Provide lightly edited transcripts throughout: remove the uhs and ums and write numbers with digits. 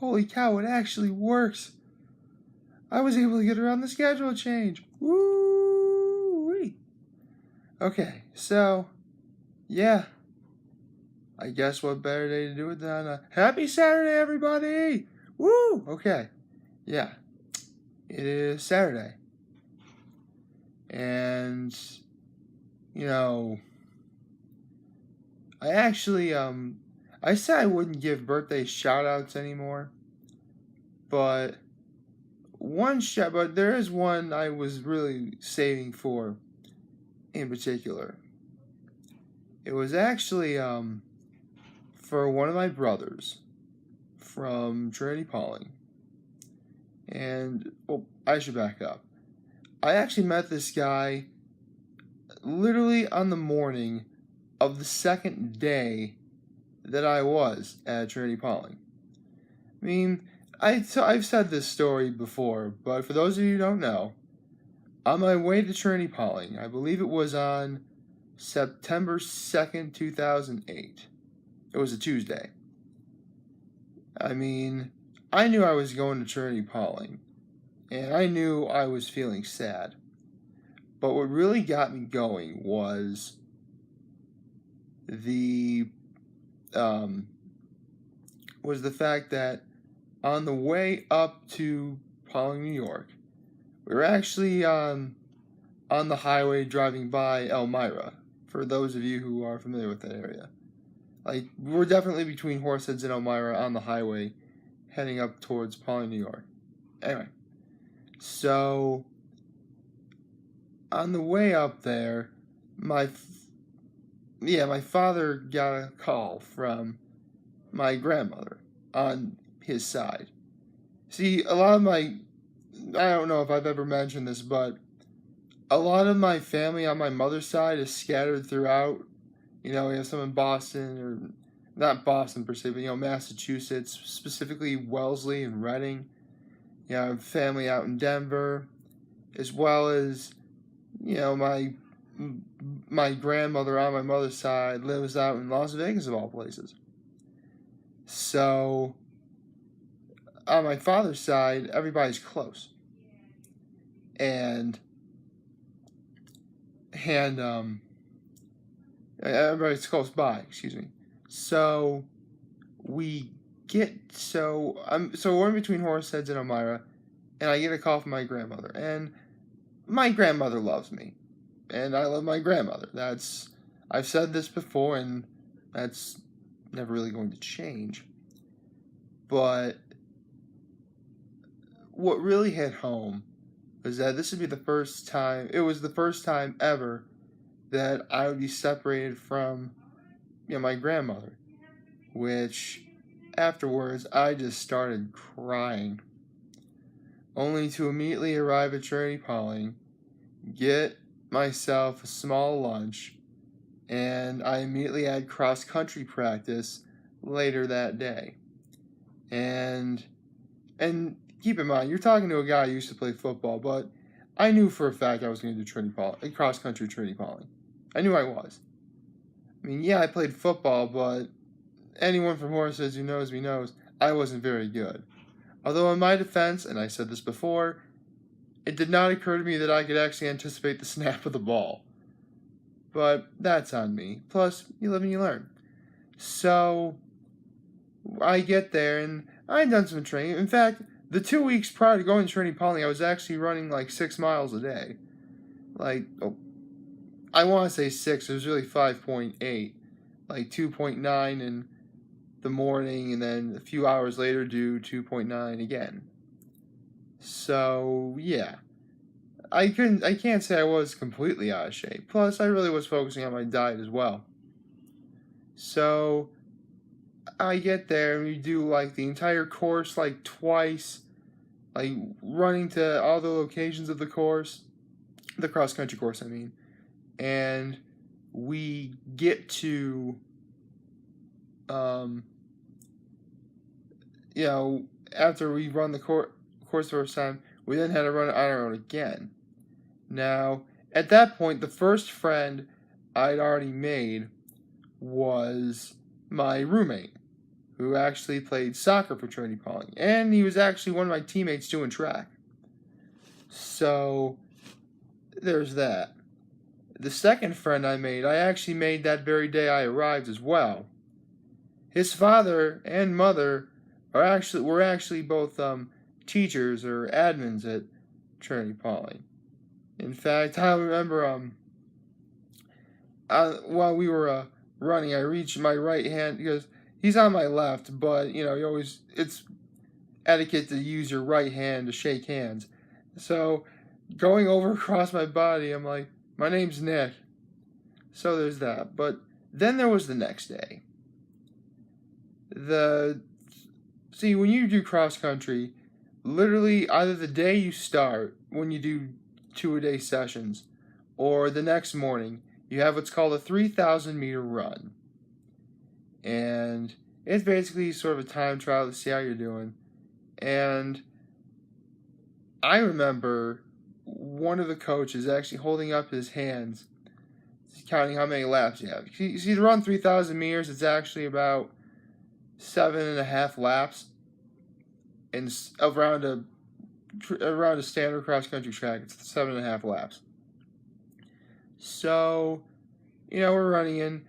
Holy cow, it actually works. I was able to get around the schedule change. Woo-wee. Okay, so, yeah. I guess what better day to do it than Happy Saturday, everybody! Woo! Okay, yeah. It is Saturday. And, you know, I actually, I said I wouldn't give birthday shoutouts anymore. But but there is one I was really saving for in particular. It was actually for one of my brothers from Trinity-Pawling. And, well, I should back up. I actually met this guy literally on the morning of the second day that I was at Trinity-Pawling. I mean, I've said this story before, but for those of you who don't know, on my way to Trinity-Pawling, I believe it was on September 2nd, 2008. It was a Tuesday. I mean, I knew I was going to Trinity-Pawling, and I knew I was feeling sad. But what really got me going was the fact that on the way up to Pawling, New York, we were actually on the highway driving by Elmira, for those of you who are familiar with that area. Like, we're definitely between Horseheads and Elmira on the highway, heading up towards Pawling, New York. Anyway, so on the way up there, my father got a call from my grandmother on his side. See, a lot of I don't know if I've ever mentioned this, but a lot of my family on my mother's side is scattered throughout. You know, we have some in Boston, or not Boston per se, but, Massachusetts, specifically Wellesley and Reading. You know, I have family out in Denver, as well as, my grandmother on my mother's side lives out in Las Vegas, of all places. So, on my father's side, everybody's close. And everybody's close by, excuse me. So, we're in between Horseheads and Elmira, and I get a call from my grandmother. And my grandmother loves me, and I love my grandmother. I've said this before, and that's never really going to change. But what really hit home was that this would be the first time ever that I would be separated from, my grandmother, which afterwards I just started crying, only to immediately arrive at Trinity-Pawling, get myself a small lunch, and I immediately had cross-country practice later that day. And keep in mind, you're talking to a guy who used to play football, but I knew for a fact I was going to do cross-country Trinity-Pawling. I knew I was. I mean, yeah, I played football, but anyone from Horseheads who knows me knows I wasn't very good. Although in my defense, and I said this before, it did not occur to me that I could actually anticipate the snap of the ball. But that's on me. Plus, you live and you learn. So, I get there, and I had done some training. In fact, the 2 weeks prior to going to Trinity-Pawling, I was actually running like 6 miles a day. I want to say 6, it was really 5.8. Like 2.9 in the morning, and then a few hours later do 2.9 again. So, yeah. I can't say I was completely out of shape. Plus, I really was focusing on my diet as well. So, I get there, and we do like the entire course like twice, like running to all the locations of the course, the cross-country course, I mean. And we get to, after we run the course the first time, we then had to run it on our own again. Now, at that point, the first friend I'd already made was my roommate, who actually played soccer for Trinity-Pawling. And he was actually one of my teammates doing track. So, there's that. The second friend I made, I actually made that very day I arrived as well. His father and mother were actually both teachers or admins at Trinity-Pawling. In fact, I remember while we were running, I reached my right hand because he's on my left, but it's etiquette to use your right hand to shake hands. So going over across my body, I'm like, my name's Nick. So there's that. But then there was the next day. See, when you do cross country, literally either the day you start, when you do 2-a-day sessions, or the next morning, you have what's called a 3,000-meter run. And it's basically sort of a time trial to see how you're doing. And I remember one of the coaches actually holding up his hands, counting how many laps you have. You see, to run 3,000 meters, it's actually about 7.5 laps. And around a standard cross-country track, it's 7.5 laps. So, we're running in.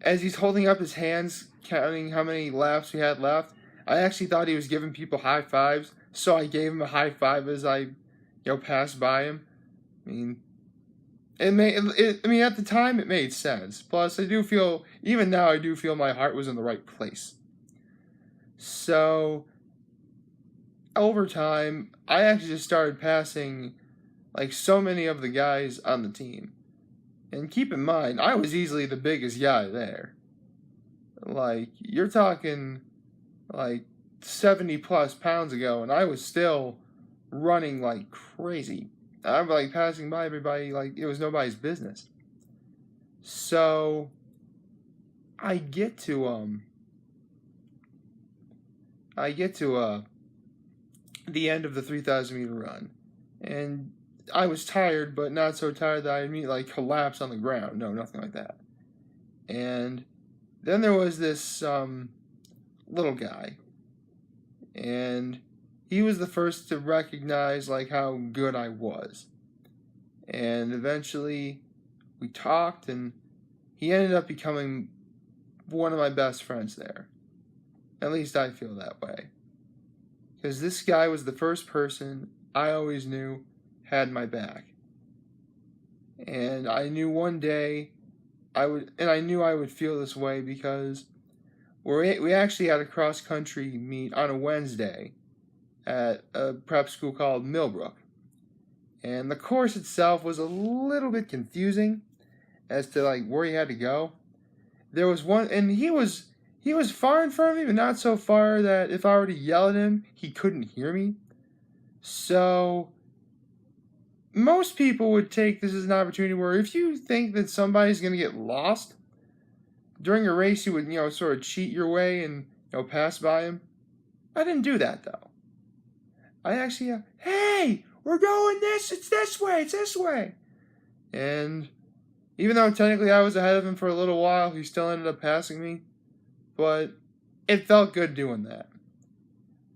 As he's holding up his hands, counting how many laps we had left, I actually thought he was giving people high fives, so I gave him a high five as I, passed by him. I mean, at the time it made sense. Plus, even now I do feel my heart was in the right place. So, over time, I actually just started passing, so many of the guys on the team. And keep in mind, I was easily the biggest guy there. You're talking, 70 plus pounds ago, and I was still running like crazy. I'm passing by everybody like it was nobody's business. So I get to the end of the 3,000-meter run, and I was tired, but not so tired that I immediately collapse on the ground. No, nothing like that. And then there was this little guy, and he was the first to recognize how good I was. And eventually we talked, and he ended up becoming one of my best friends there. At least I feel that way. Because this guy was the first person I always knew had my back. And I knew one day I knew I would feel this way because we actually had a cross-country meet on a Wednesday at a prep school called Millbrook. And the course itself was a little bit confusing as to where he had to go. There was one, and he was far in front of me, but not so far that if I were to yell at him, he couldn't hear me. So most people would take this as an opportunity where if you think that somebody's going to get lost during a race, you would, sort of cheat your way and, pass by him. I didn't do that, though. I actually, hey, we're going it's this way. And even though technically I was ahead of him for a little while, he still ended up passing me. But it felt good doing that.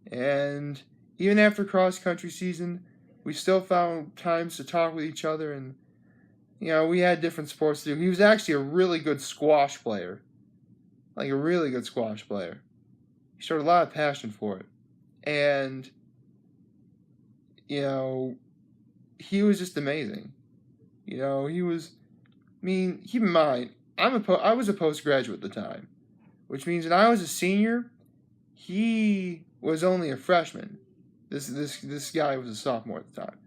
And even after cross-country season, we still found times to talk with each other, and we had different sports to do. He was actually a really good squash player. A really good squash player. He showed a lot of passion for it. And, he was just amazing. He was, keep in mind, I was a postgraduate at the time, which means when I was a senior, he was only a freshman. This guy was a sophomore at the time.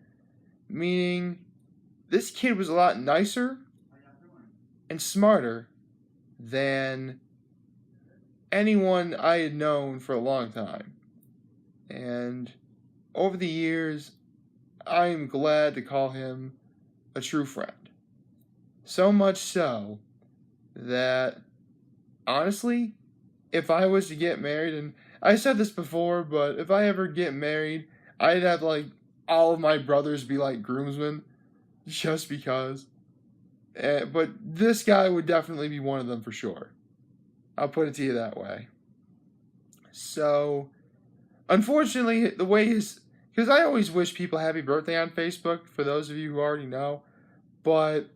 Meaning, this kid was a lot nicer and smarter than anyone I had known for a long time. And over the years, I am glad to call him a true friend. So much so that, honestly, if I was to get married, and I said this before, but if I ever get married, I'd have all of my brothers be groomsmen, just because. But this guy would definitely be one of them for sure. I'll put it to you that way. So, unfortunately, the way his... Because I always wish people happy birthday on Facebook, for those of you who already know. But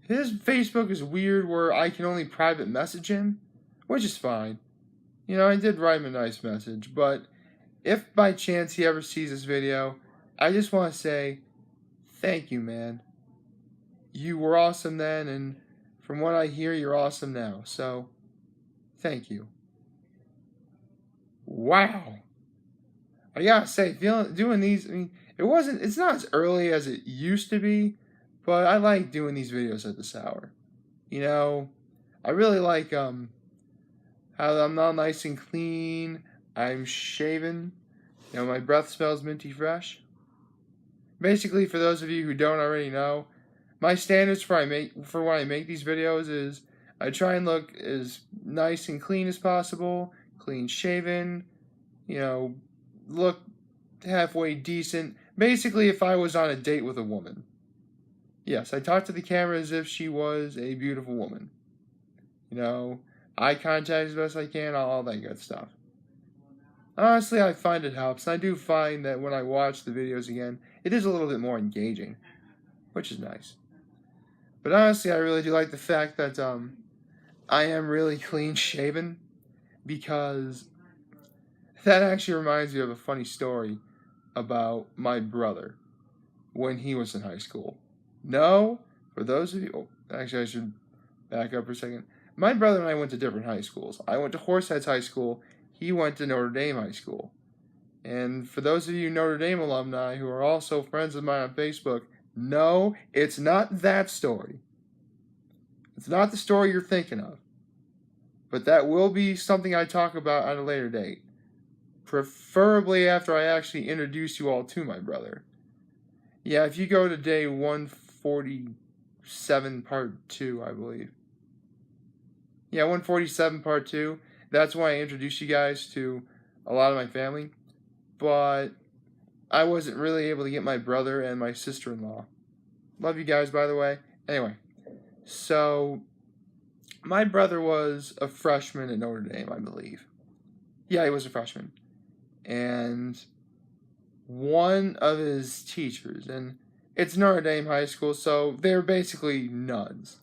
his Facebook is weird where I can only private message him, which is fine. You know, I did write him a nice message, but if by chance he ever sees this video, I just want to say, thank you, man. You were awesome then, and from what I hear, you're awesome now. So, thank you. Wow. I gotta say, doing these, I mean, it's not as early as it used to be, but I like doing these videos at this hour. You know, I really like, how I'm not nice and clean, I'm shaven, you know, my breath smells minty fresh. Basically, for those of you who don't already know, my standards for when I make these videos is I try and look as nice and clean as possible, clean shaven, you know, look halfway decent. Basically, if I was on a date with a woman. Yes, I talk to the camera as if she was a beautiful woman. You know, eye contact as best I can, all that good stuff. Honestly, I find it helps. I do find that when I watch the videos again, it is a little bit more engaging, which is nice. But honestly, I really do like the fact that I am really clean shaven, because that actually reminds me of a funny story about my brother when he was in high school. No, for those of you... Oh, actually, I should back up for a second. My brother and I went to different high schools. I went to Horseheads High School. He went to Notre Dame High School. And for those of you Notre Dame alumni who are also friends of mine on Facebook, no, it's not that story. It's not the story you're thinking of. But that will be something I talk about at a later date. Preferably after I actually introduce you all to my brother. Yeah, if you go to day 147, part 2, I believe. Yeah, 147, part 2. That's when I introduced you guys to a lot of my family. But I wasn't really able to get my brother and my sister-in-law. Love you guys, by the way. Anyway, so my brother was a freshman at Notre Dame, I believe. Yeah, he was a freshman. And one of his teachers, and it's Notre Dame High School, so they're basically nuns.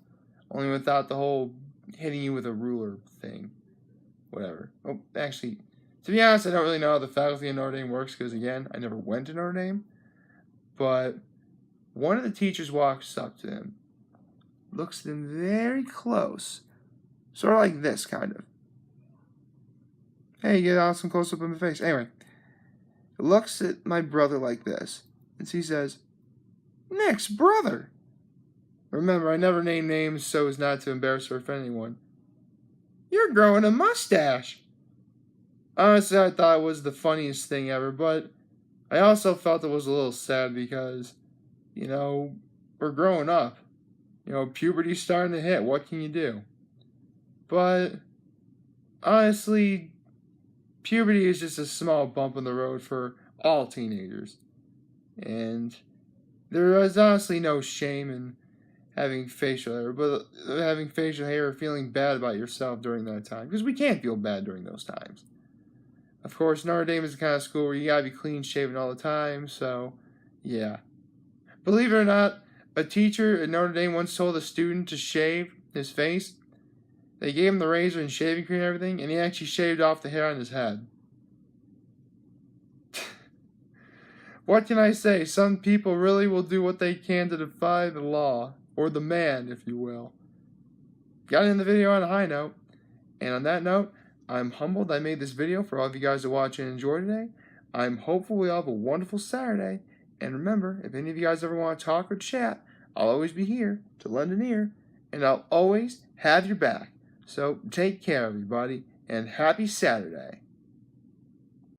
Only without the whole hitting you with a ruler thing. Whatever. Oh, actually, to be honest, I don't really know how the faculty in Notre Dame works, because again, I never went to Notre Dame. But one of the teachers walks up to him, looks at him very close, sort of like this, kind of. Hey, get out some close-up in my face. Anyway, looks at my brother like this, and he says, "Nick's brother." Remember, I never name names so as not to embarrass or offend anyone. "You're growing a mustache." Honestly, I thought it was the funniest thing ever, but I also felt it was a little sad because, you know, we're growing up. You know, puberty's starting to hit. What can you do? But honestly, puberty is just a small bump in the road for all teenagers. And there is honestly no shame in having facial hair, but having facial hair or feeling bad about yourself during that time. Because we can't feel bad during those times. Of course, Notre Dame is the kind of school where you gotta be clean shaven all the time, so yeah. Believe it or not, a teacher at Notre Dame once told a student to shave his face. They gave him the razor and shaving cream and everything, and he actually shaved off the hair on his head. What can I say? Some people really will do what they can to defy the law, or the man, if you will. Got to end the video on a high note, and on that note, I'm humbled I made this video for all of you guys to watch and enjoy today. I'm hopeful we all have a wonderful Saturday, and remember, if any of you guys ever want to talk or chat, I'll always be here to lend an ear, and I'll always have your back. So take care, everybody, and happy Saturday.